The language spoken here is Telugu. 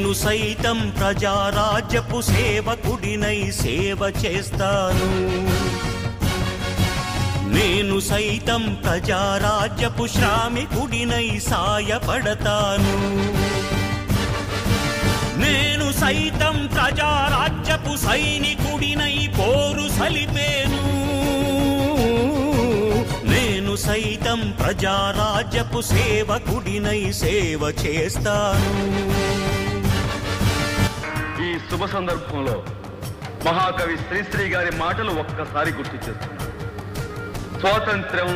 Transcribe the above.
నేను సైతం ప్రజారాజ్యపు సేవకుడినై సేవ చేస్తాను. నేను సైతం ప్రజారాజ్యపు శ్రామికుడినై సాయపడతాను. నేను సైతం ప్రజారాజ్యపు సైనికుడినై పోరు సలిపేను. నేను సైతం ప్రజారాజ్యపు సేవకుడినై సేవ చేస్తాను. ఈ శుభ సందర్భంలో మహాకవి శ్రీశ్రీ గారి మాటలు ఒక్కసారి గుర్తు చేస్తున్నాను. స్వాతంత్ర్యం